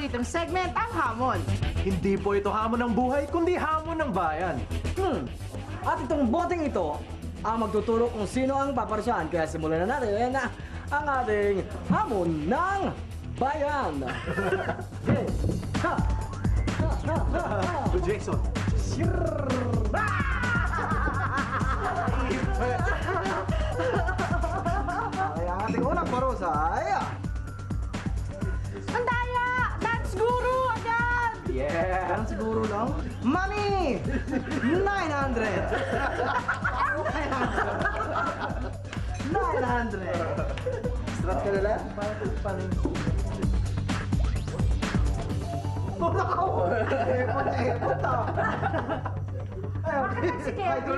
paboritong segment, ang hamon. Hindi po ito hamon ng buhay, kundi hamon ng bayan. At itong boteng ito ang magtuturo kung sino ang paparusyahan. Kaya simulan na natin ang ating hamon ng bayan. Okay. Ha! Ha! Ha! Ha! Good Jason. Ay, ang ating unang parusa ay... Ang daya! Dance guru agad! Yeah! Yan siguro lang. Mami! 900! 900! Strat ka nila? Paano? Epot ah! Si Kevin.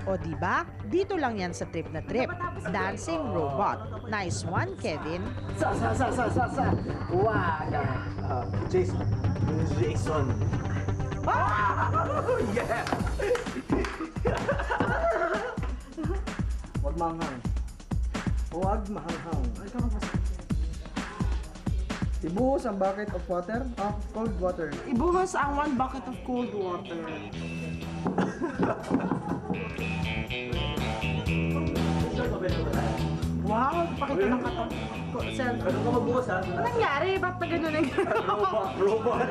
O diba? Dito lang yan sa Trip na Trip. Dancing Robot. Nice one, Kevin. Sa! Wag! Jason. Jason. Yeah! Huwag manghang. Huwag mahanghang. Ay, ka magpasa. Ibuhos ang bucket of water, cold water. Ibuhos ang 1 bucket of cold water. Wow, pakita ng katong. Ano ka magbukas ha? Ano nangyari? Ba't na gano'n ang Robot.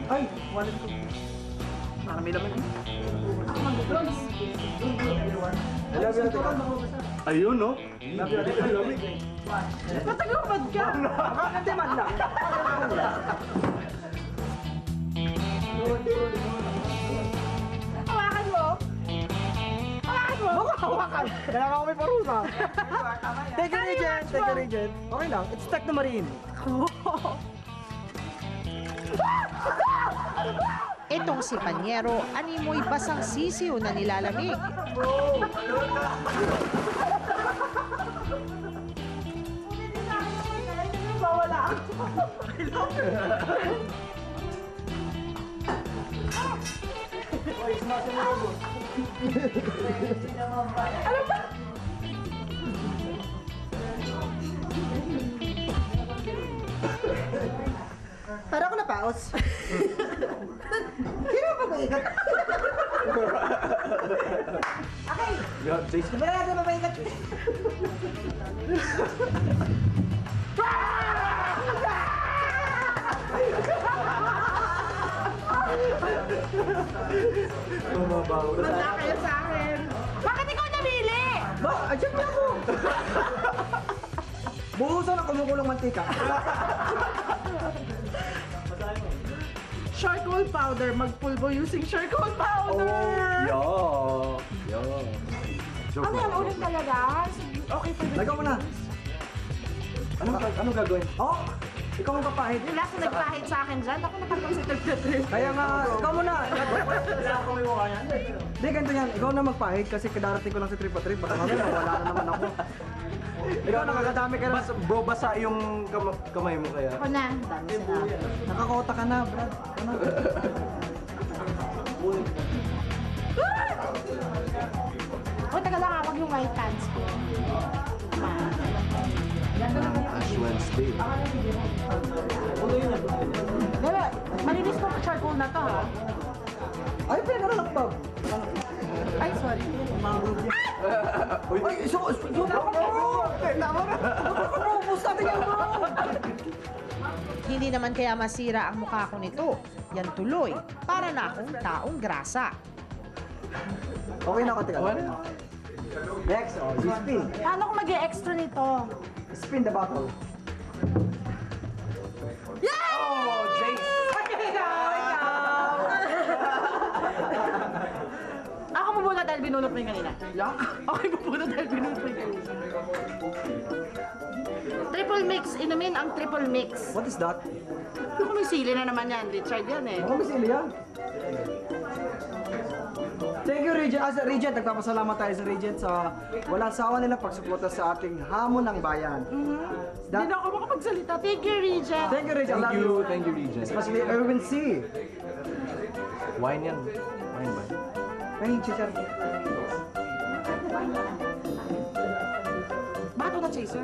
Ay, wallet ko. Parang may laman eh. Ako mag-vlogs. Ayun, no? Matagumad ka! Hindi man lang. Hawakan mo! Hawakan mo! Hawakan! Kailangan ko may parusa. Take a regent, take a regent. Okay lang, it's Technomarine. Itong si Panyero, animoy basang sisiw na nilalamig. Mawala ako. Ano ba? Para ako na paos. Hindi mo pag-iigat. Okay. Yeah, Jason. Di ba natin mapaigat? Mababaw. Wala kayo sa akin. Bakit ikaw namili? Ba, adyan niya ako. Buhusan ang kumukulong mantika. Charcoal powder. Magpulbo using charcoal powder. Joke Ano yan? lang. Ulit talaga? Okay for the Lagaw mo na. Ano gagawin? Oh, ikaw ang kapahid. Yung last na nagpahid sa akin dyan, ako nakapag sa trip. Kaya nga, ikaw muna. Hindi, ganito yan. Ikaw na magpahid kasi kadarating ko lang sa trip a trip. Baka mamaya wala na naman ako. Ikaw nakakadami ka na. Bro, basa yung kamay mo kaya. Ako na. Dami sila. Nakakota ka na, Brad. Ano? O, taga lang ako yung white pants ko. Ash Wednesday. Bebe, malinis ko charcoal na to ha. Ay, pinaralakbag. Ay, sorry. Ay, super ka bro! Kailangan na. Ubus natin yan, bro! Hindi naman kaya masira ang mukha ko nito. Yan tuloy, para na akong taong grasa. Okay na ako, teka. Next, you spin. Paano ko mag-e-extra nito? Spin the bottle. Yay! Oh, Jace! Ako muna dahil binunot mo yung kanina. Yak? Okay mo muna dahil binunot mo yung kanina. Triple mix. Inumin ang triple mix. What is that? Kung may sili na naman yan. Richard yan eh. Ano ba sila yan? Thank you, Regent. As a Regent, nagpapasalamat tayo sa Regent sa walang sawa nila pagsuporta sa ating hamon ng bayan. Hindi na ako makapagsalita. Thank you, Regent. Thank you, Regent. I love you. Thank you, Regent. Especially Erwin C. Wine yan. Wine ba? Ay, chichar. donut chaser.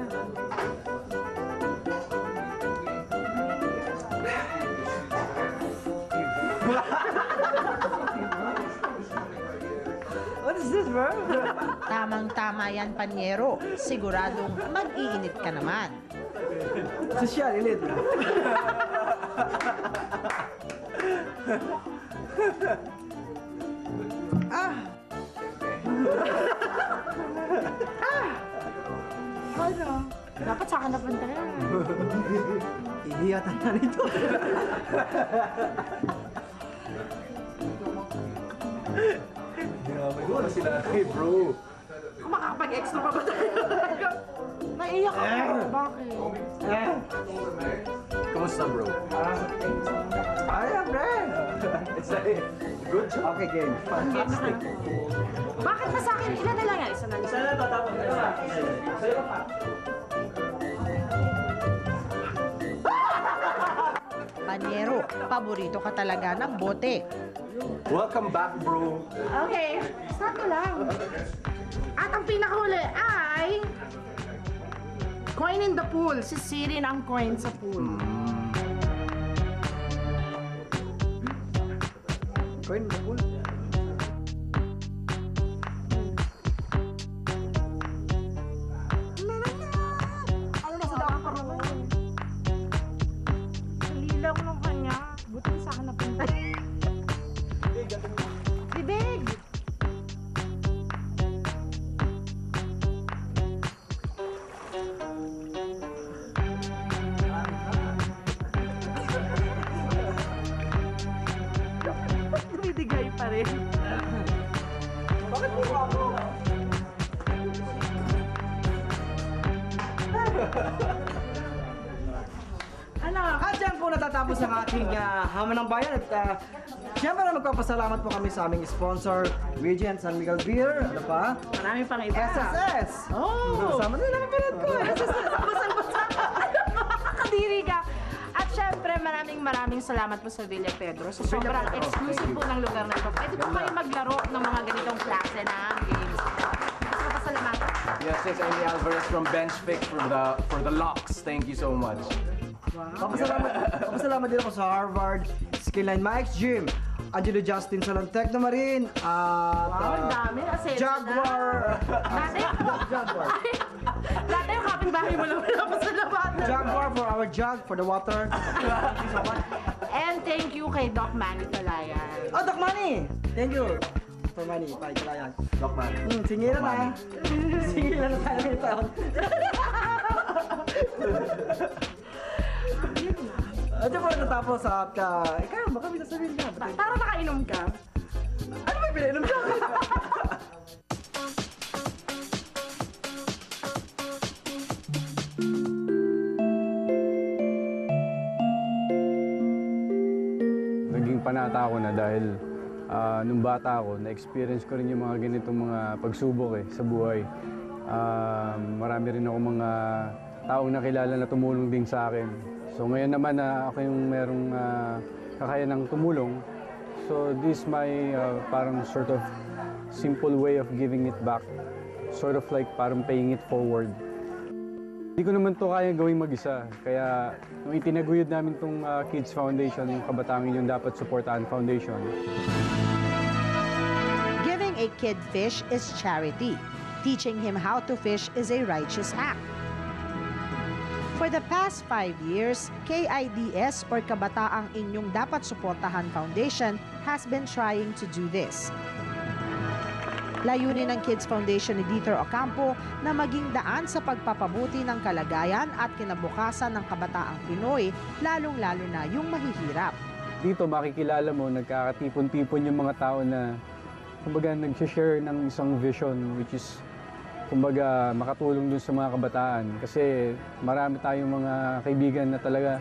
What is this, bro? Tamang-tama yan, Panyero. Siguradong mag-iinit ka naman. Sosyal, ilit. Ano? Dapat sa akin napunta na. Ihiyatan na nito. Wala sila kay bro. Kung makakapag-extra pa ba tayo? Naiiyak ako. Bakit? Kamusta bro? Ayan, bro. It's a good job. Okay, game. Fantastic. Bakit na sa akin? Ilan na lang yan? Isa na lang. Panyero, paborito ka talaga ng bote. Welcome back bro. Okay, start ko lang. At ang pinakahuli ay... Coin in the pool. Sisirin ang coin sa pool. Coin the pool. Ano na sa daang parungan? Nalilaw nung kanya. Buti sa akin napunta. Bibig! Dumidigay pa rin. Bakit mo ako? Ano? At dyan po natatapos ang ating Hamon ng Bayan. At siyempre magpapasalamat po kami sa aming sponsor, Regent San Miguel Beer. Ano pa? Marami pang iba. SSS. Oh! Kasama din nakapanood ko. SSS. Basang-basa. Makakadiri ka. At syempre, maraming salamat po sa Villa Pedro. So, sobrang exclusive po ng lugar na ito. Pwede po kayo maglaro ng mga ganitong klase ng games. Mas mapasalamatan. Yes, Amy Alvarez from Bench Pick for the locks. Thank you so much. Papasalamat din ako sa Harvard, Skillline Mike's Gym, Angelo Justin sa Techno Marine, at Wow, ang dami. Asensya Jaguar. Dati, Jaguar. dati yung kapitbahay mo lang pinapasalamatan. Jaguar for our jug, for the water. And thank you kay Doc Manny Talayan. Oh, Doc Manny! Thank you. For money, pa ikalayan. Doc man. Singilan na. Singilan na tayo ng taon. At yung pala natapos at ikaw, baka may sasabihin ka. Para nakainom ka. Ano ba yung pinainom ka? Naging panata ako na dahil nung bata ako, na-experience ko rin yung mga ganitong mga pagsubok sa buhay. Marami rin ako mga taong nakilala na tumulong din sa akin. So ngayon naman na ako yung merong kakayanang tumulong, so this my parang sort of simple way of giving it back. Sort of like parang paying it forward. Hindi ko naman to kaya gawing mag-isa. Kaya nung itinaguyod namin itong Kids Foundation, yung Kabataang Inyong Dapat Suportahan Foundation. Giving a kid fish is charity. Teaching him how to fish is a righteous act. For the past 5 years, KIDS or Kabataang Inyong Dapat Suportahan Foundation has been trying to do this. Layunin ng Kids Foundation ni Dieter Ocampo na maging daan sa pagpapabuti ng kalagayan at kinabukasan ng kabataang Pinoy, lalong-lalo na yung mahihirap. Dito makikilala mo, nagkakatipon-tipon yung mga tao na kumbaga nag-share ng isang vision which is kumbaga makatulong dun sa mga kabataan. Kasi marami tayong mga kaibigan na talaga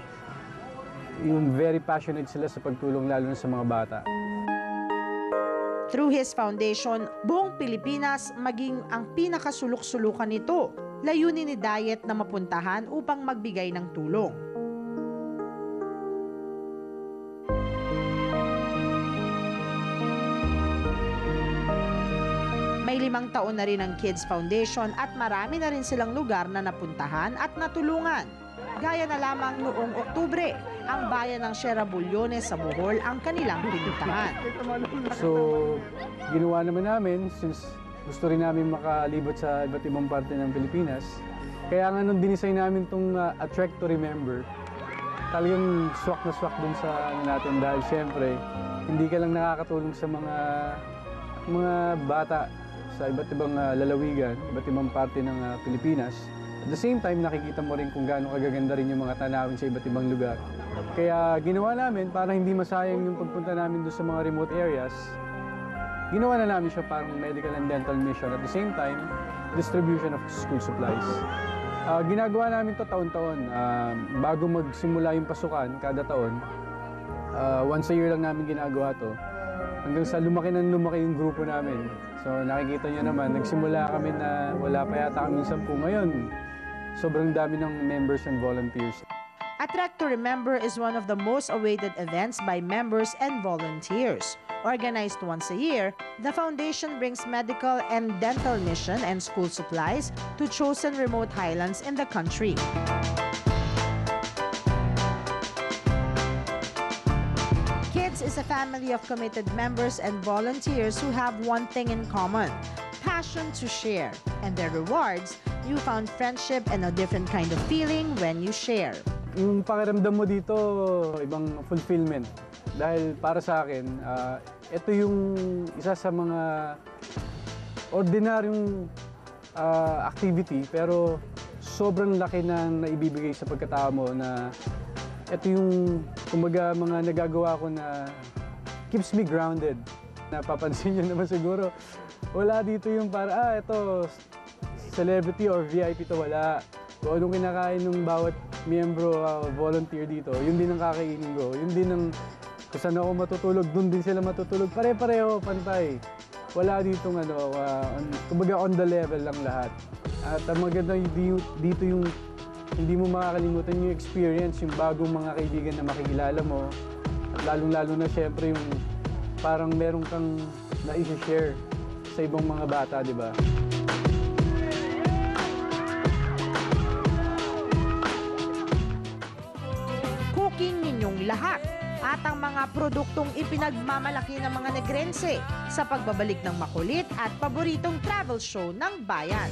yung very passionate sila sa pagtulong lalo na sa mga bata. Through his foundation, buong Pilipinas maging ang pinakasulok-sulukan nito. Layunin ni Diet na mapuntahan upang magbigay ng tulong. May May 5 taon na rin ang Kids Foundation at marami na rin silang lugar na napuntahan at natulungan. Gaya na lamang noong Oktubre, ang bayan ng Sierra Bullones sa Bohol ang kanilang pinuntahan. So, ginawa naman namin since gusto rin namin makalibot sa iba't ibang parte ng Pilipinas. Kaya nga nung dinesign namin itong Attract to Remember, talagang swak na swak dun sa natin dahil siyempre, hindi ka lang nakakatulong sa mga bata sa iba't ibang lalawigan, iba't ibang parte ng Pilipinas. At the same time, nakikita mo rin kung gaano kagaganda rin yung mga tanawin sa iba't ibang lugar. Kaya ginawa namin para hindi masayang yung pagpunta namin doon sa mga remote areas, ginawa na namin siya parang medical and dental mission. At the same time, distribution of school supplies. Ginagawa namin to taon-taon. Bago magsimula yung pasukan, kada taon, once a year lang namin ginagawa to. Hanggang sa lumaki yung grupo namin. So nakikita nyo naman, nagsimula kami na wala pa yata kami 10 ngayon. Sobrang dami ng members and volunteers. Attract to Remember is one of the most awaited events by members and volunteers. Organized once a year, the foundation brings medical and dental mission and school supplies to chosen remote highlands in the country. Kids is a family of committed members and volunteers who have one thing in common: passion to share. And their rewards, newfound friendship and a different kind of feeling when you share. Yung pakiramdam mo dito, ibang fulfillment. Dahil para sa akin, ito yung isa sa mga ordinaryong activity pero sobrang laki na naibibigay sa pagkatao mo na ito yung kumbaga mga nagagawa ko na keeps me grounded. Napapansin nyo naman siguro, wala dito yung para, ito celebrity or VIP to, wala. Kung anong kinakain ng bawat miyembro, volunteer dito, yun din ang kakainin ko. Yun din ang kung saan ako matutulog, dun din sila matutulog. Pare-pareho, pantay. Wala ditong kumbaga on the level lang lahat. At ang maganda dito yung hindi mo makakalimutan yung experience, yung bagong mga kaibigan na makikilala mo. At lalong-lalo na syempre yung parang meron kang na-share sa ibang mga bata, di ba? Cooking ninyong lahat at ang mga produktong ipinagmamalaki ng mga Negrense sa pagbabalik ng makulit at paboritong travel show ng bayan.